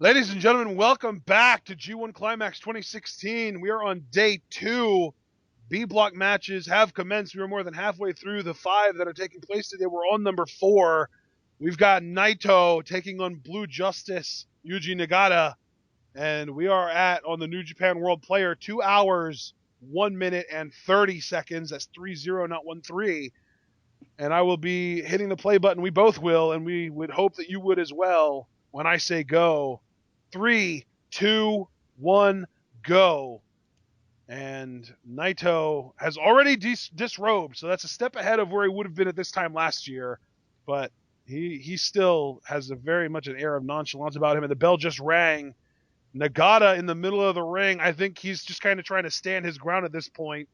Ladies and gentlemen, welcome back to G1 Climax 2016. We are on day 2. B block matches have commenced. We are more than halfway through the 5 that are taking place today. We're on number 4. We've got Naito taking on Blue Justice, Yuji Nagata, and we are on the New Japan World Player 2 hours, 1 minute and 30 seconds. That's 3-0, not 1-3. And I will be hitting the play button. We both will, and we would hope that you would as well when I say go. 3, 2, 1, go. And Naito has already disrobed, so that's a step ahead of where he would have been at this time last year. But he still has very much an air of nonchalance about him, and the bell just rang. Nagata in the middle of the ring. I think he's just kind of trying to stand his ground at this point.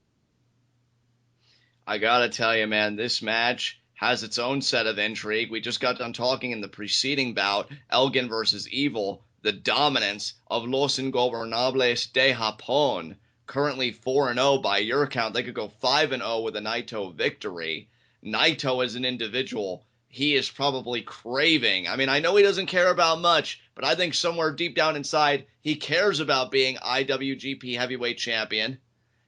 I gotta tell you, man, this match has its own set of intrigue. We just got done talking in the preceding bout, Elgin versus Evil, the dominance of Los Ingobernables de Japón, currently 4-0 by your count. They could go 5-0 with a Naito victory. Naito as an individual, he is probably craving. I mean, I know he doesn't care about much, but I think somewhere deep down inside, he cares about being IWGP Heavyweight Champion.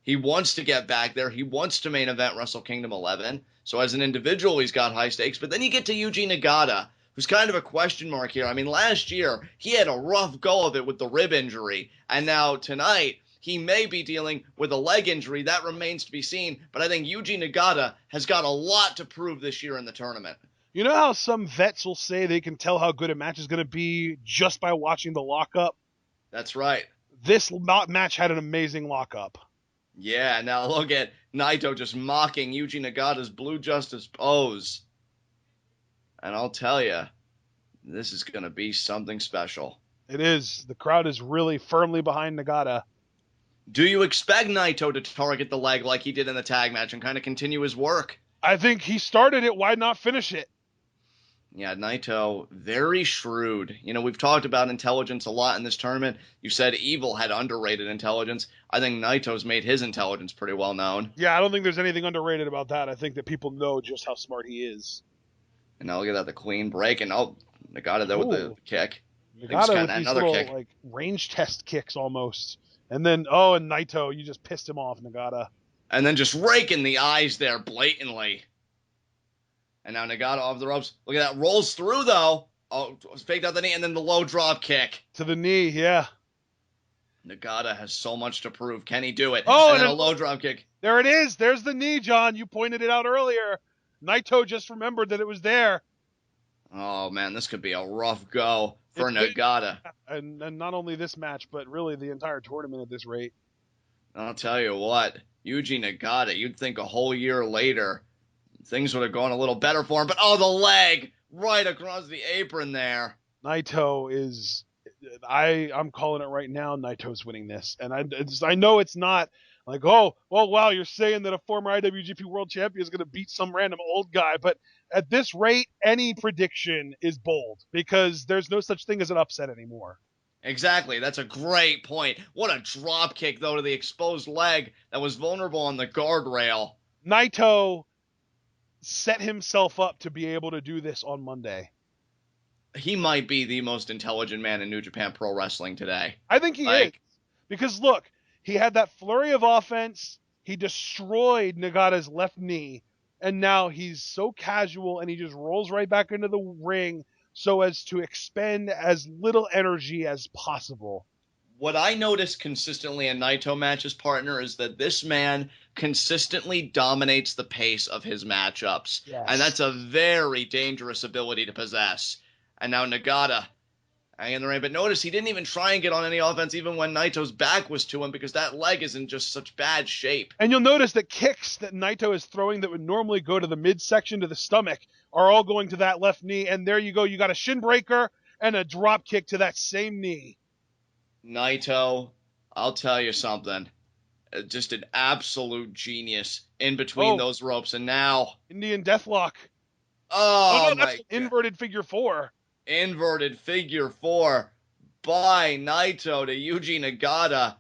He wants to get back there. He wants to main event Wrestle Kingdom 11. So as an individual, he's got high stakes. But then you get to Yuji Nagata, who's kind of a question mark here. I mean, last year, he had a rough go of it with the rib injury. And now tonight, he may be dealing with a leg injury. That remains to be seen. But I think Yuji Nagata has got a lot to prove this year in the tournament. You know how some vets will say they can tell how good a match is going to be just by watching the lockup? That's right. This match had an amazing lockup. Yeah, now look at Naito just mocking Yuji Nagata's Blue Justice pose. And I'll tell you, this is going to be something special. It is. The crowd is really firmly behind Nagata. Do you expect Naito to target the leg like he did in the tag match and kind of continue his work? I think he started it. Why not finish it? Yeah, Naito, very shrewd. You know, we've talked about intelligence a lot in this tournament. You said Evil had underrated intelligence. I think Naito's made his intelligence pretty well known. Yeah, I don't think there's anything underrated about that. I think that people know just how smart he is. And now look at that, the clean break. And Nagata there with the kick. Nagata with these little, like, range test kicks almost. And then, and Naito, you just pissed him off, Nagata. And then just raking the eyes there blatantly. And now Nagata off the ropes. Look at that. Rolls through, though. Oh, faked out the knee, and then the low drop kick. To the knee, yeah. Nagata has so much to prove. Can he do it? Oh, and then a low drop kick. There it is. There's the knee, John. You pointed it out earlier. Naito just remembered that it was there. Oh, man, this could be a rough go for Nagata. And not only this match, but really the entire tournament at this rate. I'll tell you what. Yuji Nagata, you'd think a whole year later things would have gone a little better for him. But, the leg right across the apron there. Naito is... I'm calling it right now. Naito's winning this. And I know it's not like, wow, you're saying that a former IWGP World Champion is going to beat some random old guy. But at this rate, any prediction is bold because there's no such thing as an upset anymore. Exactly. That's a great point. What a drop kick, though, to the exposed leg that was vulnerable on the guardrail. Naito set himself up to be able to do this on Monday. He might be the most intelligent man in New Japan Pro Wrestling today. I think he is. Because, look, he had that flurry of offense. He destroyed Nagata's left knee. And now he's so casual and he just rolls right back into the ring so as to expend as little energy as possible. What I notice consistently in Naito matches, partner, is that this man consistently dominates the pace of his matchups. Yes. And that's a very dangerous ability to possess. And now Nagata hanging in the ring. But notice he didn't even try and get on any offense even when Naito's back was to him because that leg is in just such bad shape. And you'll notice that kicks that Naito is throwing that would normally go to the midsection to the stomach are all going to that left knee. And there you go. You got a shin breaker and a drop kick to that same knee. Naito, I'll tell you something. Just an absolute genius in between those ropes. And now... Indian Deathlock. Oh, no, that's inverted figure 4. Inverted figure 4 by Naito to Yuji Nagata.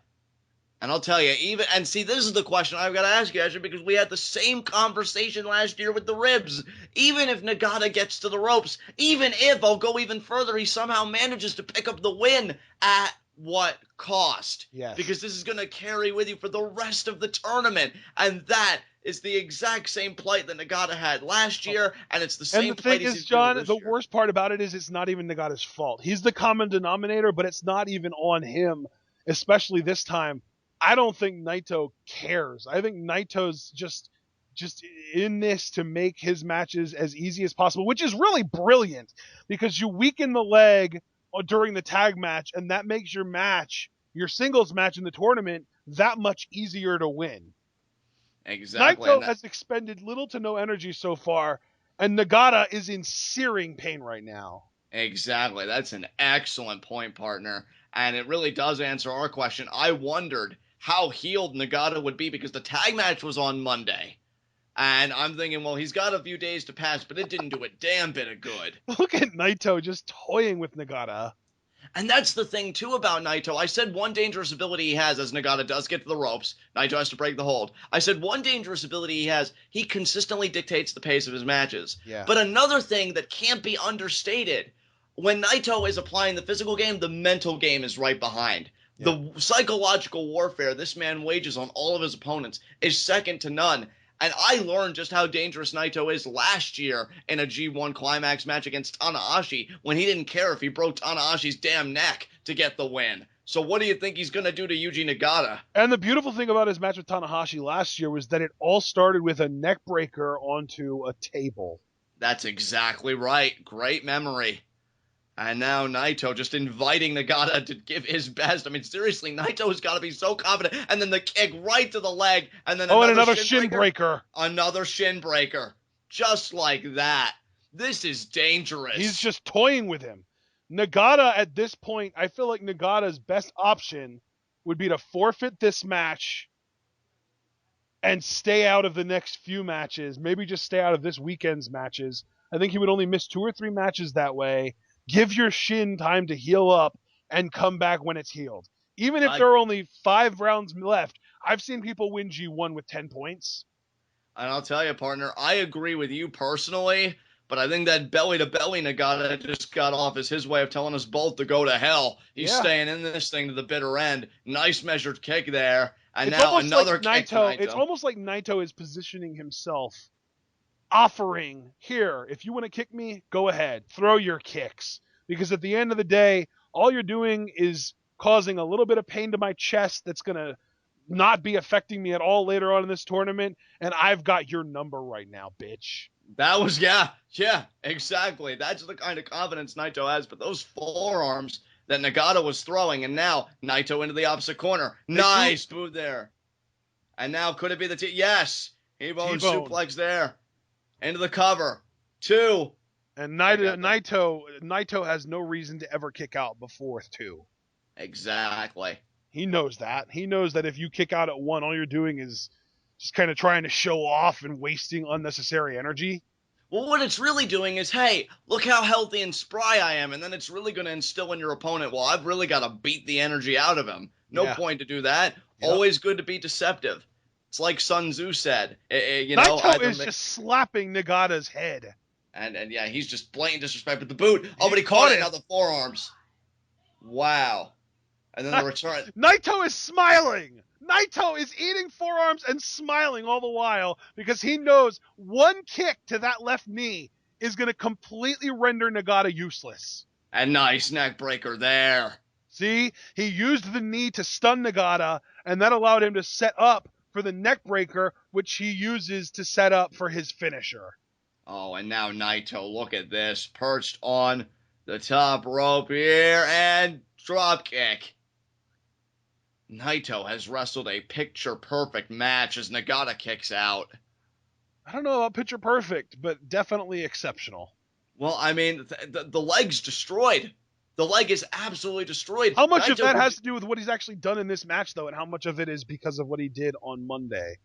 And I'll tell you, see, this is the question I've got to ask you, Asher, because we had the same conversation last year with the ribs. Even if Nagata gets to the ropes, even if, I'll go even further, he somehow manages to pick up the win, at what cost? Yes. Because this is going to carry with you for the rest of the tournament. And that is the exact same plight that Nagata had last year, and it's the same plight he's in John, this the year. worst part about it is it's not even Nagata's fault. He's the common denominator, but it's not even on him, especially this time. I don't think Naito cares. I think Naito's just in this to make his matches as easy as possible, which is really brilliant because you weaken the leg during the tag match, and that makes your match, your singles match in the tournament, that much easier to win. Exactly. Naito has expended little to no energy so far, and Nagata is in searing pain right now. Exactly. That's an excellent point, partner. And it really does answer our question. I wondered how healed Nagata would be because the tag match was on Monday. And I'm thinking, well, he's got a few days to pass, but it didn't do a damn bit of good. Look at Naito just toying with Nagata. And that's the thing, too, about Naito. I said one dangerous ability he has as Nagata does get to the ropes. Naito has to break the hold. I said one dangerous ability he has, he consistently dictates the pace of his matches. Yeah. But another thing that can't be understated, when Naito is applying the physical game, the mental game is right behind. Yeah. The psychological warfare this man wages on all of his opponents is second to none. And I learned just how dangerous Naito is last year in a G1 Climax match against Tanahashi when he didn't care if he broke Tanahashi's damn neck to get the win. So what do you think he's going to do to Yuji Nagata? And the beautiful thing about his match with Tanahashi last year was that it all started with a neck breaker onto a table. That's exactly right. Great memory. And now Naito just inviting Nagata to give his best. I mean, seriously, Naito's got to be so confident. And then the kick right to the leg. And then another shin breaker. Another shin breaker. Just like that. This is dangerous. He's just toying with him. Nagata, at this point, I feel like Nagata's best option would be to forfeit this match and stay out of the next few matches. Maybe just stay out of this weekend's matches. I think he would only miss 2 or 3 matches that way. Give your shin time to heal up and come back when it's healed. Even if there are only 5 rounds left, I've seen people win G1 with 10 points. And I'll tell you, partner, I agree with you personally, but I think that belly-to-belly Nagata just got off as his way of telling us both to go to hell. He's staying in this thing to the bitter end. Nice measured kick there. And it's now another like kick to Naito. It's almost like Naito is positioning himself, offering, here, if you want to kick me, go ahead. Throw your kicks. Because at the end of the day, all you're doing is causing a little bit of pain to my chest that's going to not be affecting me at all later on in this tournament, and I've got your number right now, bitch. That was, yeah, exactly. That's the kind of confidence Naito has, but those forearms that Nagata was throwing, and now Naito into the opposite corner. Nice move there. And now could it be the yes, T-bone suplex there. Into the cover. 2. And Naito has no reason to ever kick out before 2. Exactly. He knows that. He knows that if you kick out at 1, all you're doing is just kind of trying to show off and wasting unnecessary energy. Well, what it's really doing is, hey, look how healthy and spry I am, and then it's really going to instill in your opponent, well, I've really got to beat the energy out of him. No point to do that. Yep. Always good to be deceptive. It's like Sun Tzu said. Naito is just slapping Nagata's head. And yeah, he's just blatant disrespect with the boot. Oh, but he caught it. Now the forearms. Wow. And then the return. Naito is smiling. Naito is eating forearms and smiling all the while because he knows one kick to that left knee is going to completely render Nagata useless. A nice neck breaker there. See, he used the knee to stun Nagata, and that allowed him to set up for the neck breaker, which he uses to set up for his finisher. Oh, and now Naito, look at this. Perched on the top rope here, and drop kick. Naito has wrestled a picture-perfect match as Nagata kicks out. I don't know about picture perfect, but definitely exceptional. Well, I mean, the leg's destroyed. The leg is absolutely destroyed. How much of that has to do with what he's actually done in this match, though, and how much of it is because of what he did on Monday?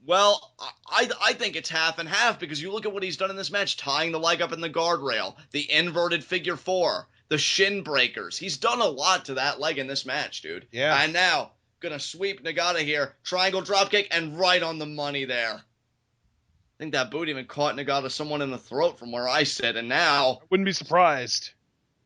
Well, I think it's half and half, because you look at what he's done in this match, tying the leg up in the guardrail, the inverted figure 4, the shin breakers. He's done a lot to that leg in this match, dude. Yeah. And now, Gonna sweep Nagata here. Triangle dropkick and right on the money there. I think that boot even caught Nagata someone in the throat from where I sit, and now I wouldn't be surprised.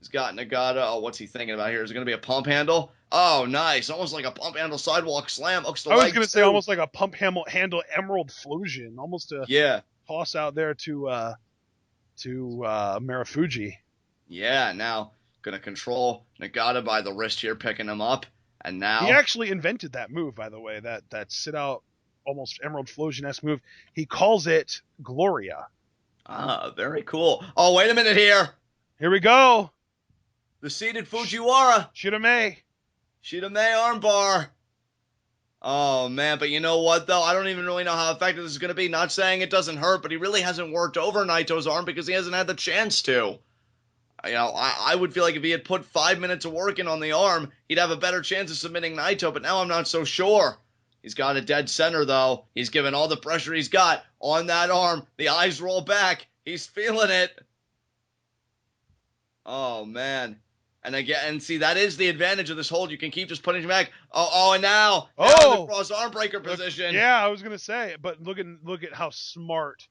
he's got Nagata. Oh, what's he thinking about here? Is it going to be a pump handle? Oh, nice. Almost like a pump handle sidewalk slam. Hooks the I was leg, going to say too. almost like a pump handle emerald flosion. Almost a Yeah. toss out there to Marufuji. Yeah, now going to control Nagata by the wrist here, picking him up. And now He actually invented that move, by the way, that sit out almost emerald flosion-esque move. He calls it Gloria. Ah, very cool. Oh, wait a minute here. Here we go. The seated Fujiwara. Shidame. Shidame armbar. Oh, man, but you know what, though? I don't even really know how effective this is going to be. Not saying it doesn't hurt, but he really hasn't worked over Naito's arm because he hasn't had the chance to. You know, I would feel like if he had put 5 minutes of work in on the arm, he'd have a better chance of submitting Naito, but now I'm not so sure. He's got a dead center, though. He's given all the pressure he's got on that arm. The eyes roll back. He's feeling it. Oh, man. And again, see, that is the advantage of this hold. You can keep just putting him back. And now the cross arm breaker position. Yeah, I was gonna say, but look at how smart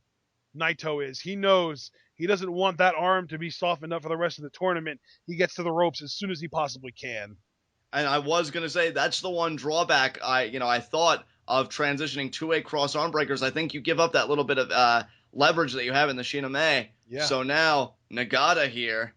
Naito is. He knows he doesn't want that arm to be softened up for the rest of the tournament. He gets to the ropes as soon as he possibly can. And I was gonna say that's the one drawback I thought of transitioning to a cross arm breakers. I think you give up that little bit of leverage that you have in the Shiname. Yeah. So now Nagata here.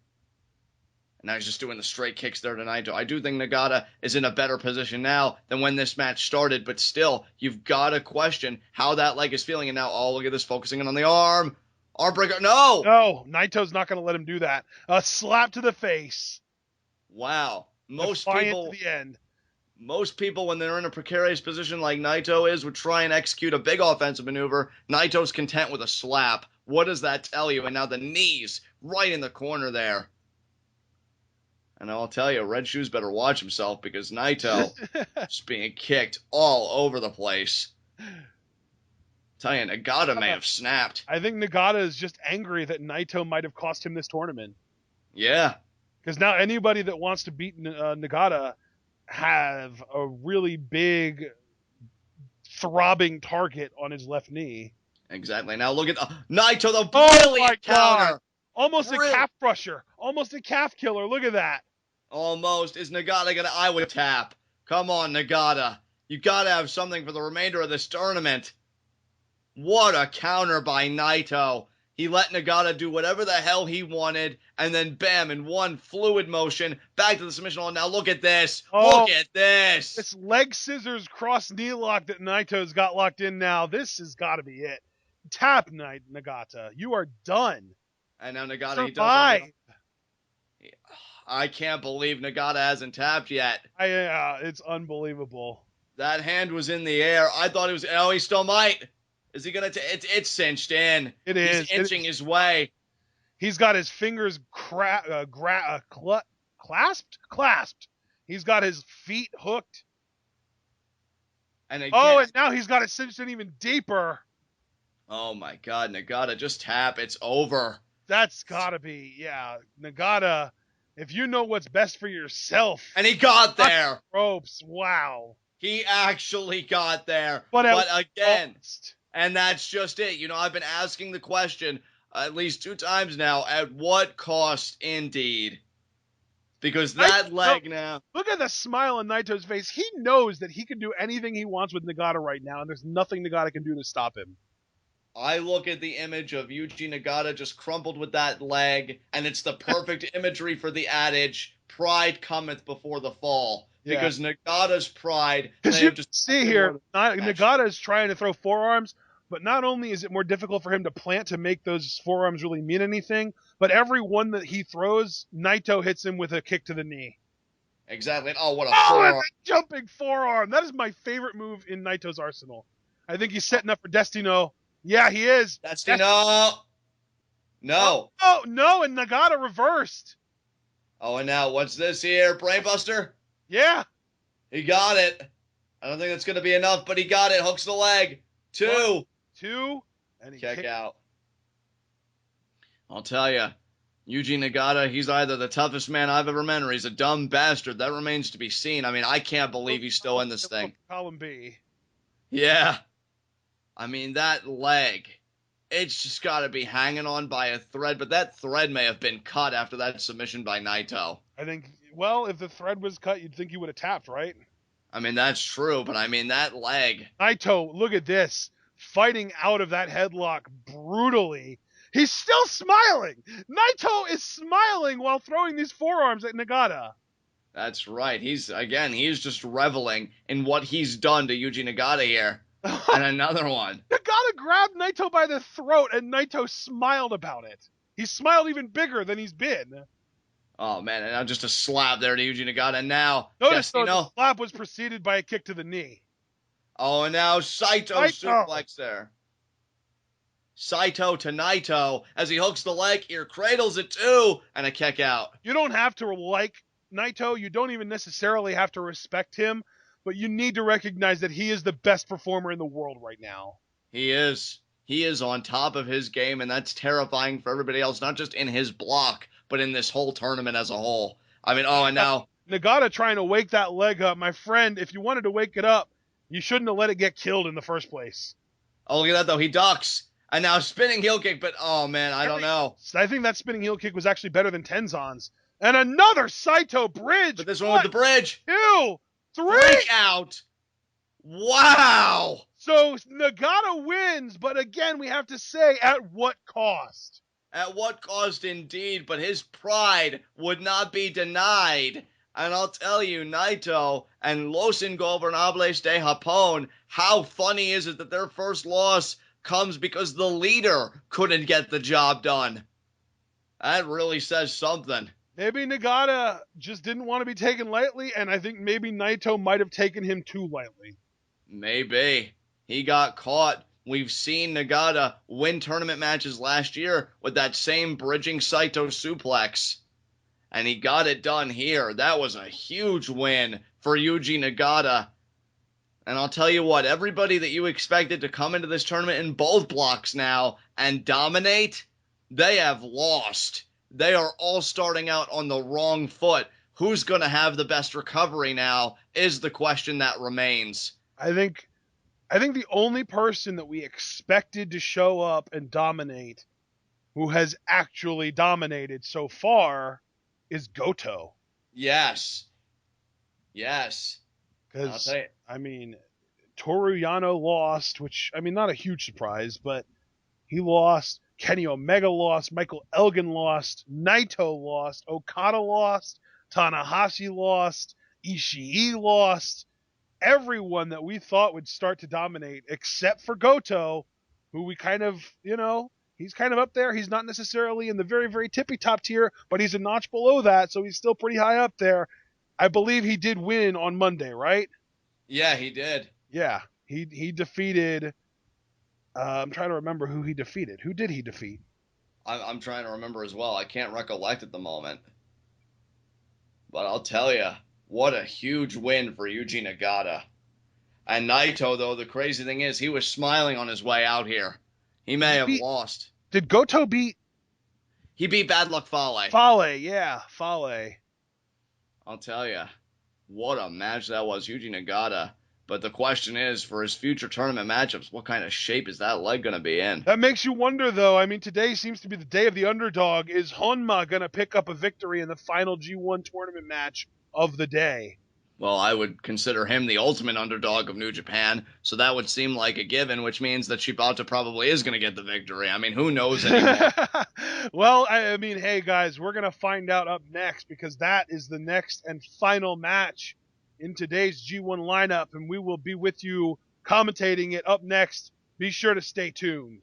And now he's just doing the straight kicks there to Naito. I do think Nagata is in a better position now than when this match started, but still, you've got to question how that leg is feeling. And now, look at this, focusing in on the arm. Arm breaker. No! No, Naito's not going to let him do that. A slap to the face. Wow. Most Defiant to the end. Most people, when they're in a precarious position like Naito is, would try and execute a big offensive maneuver. Naito's content with a slap. What does that tell you? And now the knees right in the corner there. And I'll tell you, Red Shoes better watch himself because Naito is being kicked all over the place. Tell you, Nagata may have snapped. I think Nagata is just angry that Naito might have cost him this tournament. Yeah. Because now anybody that wants to beat Nagata have a really big throbbing target on his left knee. Exactly. Now look at Naito, the brilliant counter. God. Almost a calf crusher. Almost a calf killer. Look at that. Almost. Is Nagata going to I would tap? Come on, Nagata. You got to have something for the remainder of this tournament. What a counter by Naito. He let Nagata do whatever the hell he wanted, and then bam, in one fluid motion, back to the submission hold. Now look at this. Look at this. This leg scissors cross knee lock that Naito's got locked in now. This has got to be it. Tap, Nagata. You are done. And now Nagata, Survive. he does. I can't believe Nagata hasn't tapped yet. It's unbelievable. That hand was in the air. I thought it was. Oh, he still might. Is he gonna? It's cinched in. It is. He's inching his way. He's got his fingers clasped. He's got his feet hooked. And and now he's got it cinched in even deeper. Oh my God, Nagata, just tap. It's over. That's gotta be, Nagata. If you know what's best for yourself. And he got there. Ropes. Wow. He actually got there. But again, and that's just it. You know, I've been asking the question at least 2 times now, at what cost indeed? Because that leg now. Look at the smile on Naito's face. He knows that he can do anything he wants with Nagata right now, and there's nothing Nagata can do to stop him. I look at the image of Yuji Nagata just crumpled with that leg, and it's the perfect imagery for the adage, pride cometh before the fall. Yeah. Because Nagata's pride... Because you just see here, Nagata is trying to throw forearms, but not only is it more difficult for him to plant to make those forearms really mean anything, but every one that he throws, Naito hits him with a kick to the knee. Exactly. Oh, what a forearm. It's a jumping forearm. That is my favorite move in Naito's arsenal. I think he's setting up for Destino. Yeah, he is. Destino. No. Oh, no, and Nagata reversed. Oh, and now what's this here? Brainbuster? Yeah. He got it. I don't think that's going to be enough, but he got it. Hooks the leg. 2. 2. And he kick out. I'll tell you, Yuji Nagata, he's either the toughest man I've ever met or he's a dumb bastard. That remains to be seen. I mean, I can't believe he's still in this thing. Column B. Yeah. I mean, that leg, it's just got to be hanging on by a thread, but that thread may have been cut after that submission by Naito. I think, well, if the thread was cut, you'd think he would have tapped, right? I mean, that's true, but I mean, that leg. Naito, look at this. Fighting out of that headlock brutally. He's still smiling. Naito is smiling while throwing these forearms at Nagata. That's right. He's just reveling in what he's done to Yuji Nagata here. And another one. Nagata grabbed Naito by the throat, and Naito smiled about it. He smiled even bigger than he's been. Oh, man, and now just a slap there to Yuji Nagata. And now, notice, though, the slap was preceded by a kick to the knee. Oh, and now Saito suplex there. Saito to Naito as he hooks the leg, ear cradles it too, and a kick out. You don't have to like Naito. You don't even necessarily have to respect him, but you need to recognize that he is the best performer in the world right now. He is. He is on top of his game, and that's terrifying for everybody else, not just in his block, but in this whole tournament as a whole. I mean, and now Nagata trying to wake that leg up. My friend, if you wanted to wake it up, you shouldn't have let it get killed in the first place. Oh, look at that, though. He ducks. And now spinning heel kick, but oh, man, I don't know. I think that spinning heel kick was actually better than Tenzan's. And another Saito bridge. But this one with the bridge. 2, 3. Freak out. Wow. So Nagata wins, but again, we have to say, at what cost? At what cost indeed, but his pride would not be denied. And I'll tell you, Naito and Los Ingobernables de Japón, how funny is it that their first loss comes because the leader couldn't get the job done? That really says something. Maybe Nagata just didn't want to be taken lightly, and I think maybe Naito might have taken him too lightly. Maybe. He got caught. We've seen Nagata win tournament matches last year with that same bridging Saito suplex. And he got it done here. That was a huge win for Yuji Nagata. And I'll tell you what, everybody that you expected to come into this tournament in both blocks now and dominate, they have lost. They are all starting out on the wrong foot. Who's going to have the best recovery now is the question that remains. I think the only person that we expected to show up and dominate who has actually dominated so far is Goto. Yes. Because, I mean, Toru Yano lost, which, I mean, not a huge surprise, but he lost. Kenny Omega lost. Michael Elgin lost. Naito lost. Okada lost. Tanahashi lost. Ishii lost. Everyone that we thought would start to dominate, except for Goto, who we kind of, he's kind of up there. He's not necessarily in the very, very tippy top tier, but he's a notch below that, so he's still pretty high up there. I believe he did win on Monday, right? Yeah, he did. Yeah, he defeated. I'm trying to remember who he defeated. Who did he defeat? I'm trying to remember as well. I can't recollect at the moment. But I'll tell you, what a huge win for Yuji Nagata. And Naito, though, the crazy thing is he was smiling on his way out here. He may have lost. Did Goto beat? He beat Bad Luck Fale. Fale. I'll tell you, what a match that was, Yuji Nagata. But the question is, for his future tournament matchups, what kind of shape is that leg going to be in? That makes you wonder, though. I mean, today seems to be the day of the underdog. Is Honma going to pick up a victory in the final G1 tournament match of the day? Well, I would consider him the ultimate underdog of New Japan, so that would seem like a given, which means that Shibata probably is going to get the victory. I mean, who knows anymore? Well, I mean, hey, guys, we're going to find out up next, because that is the next and final match in today's G1 lineup, and we will be with you commentating it up next. Be sure to stay tuned.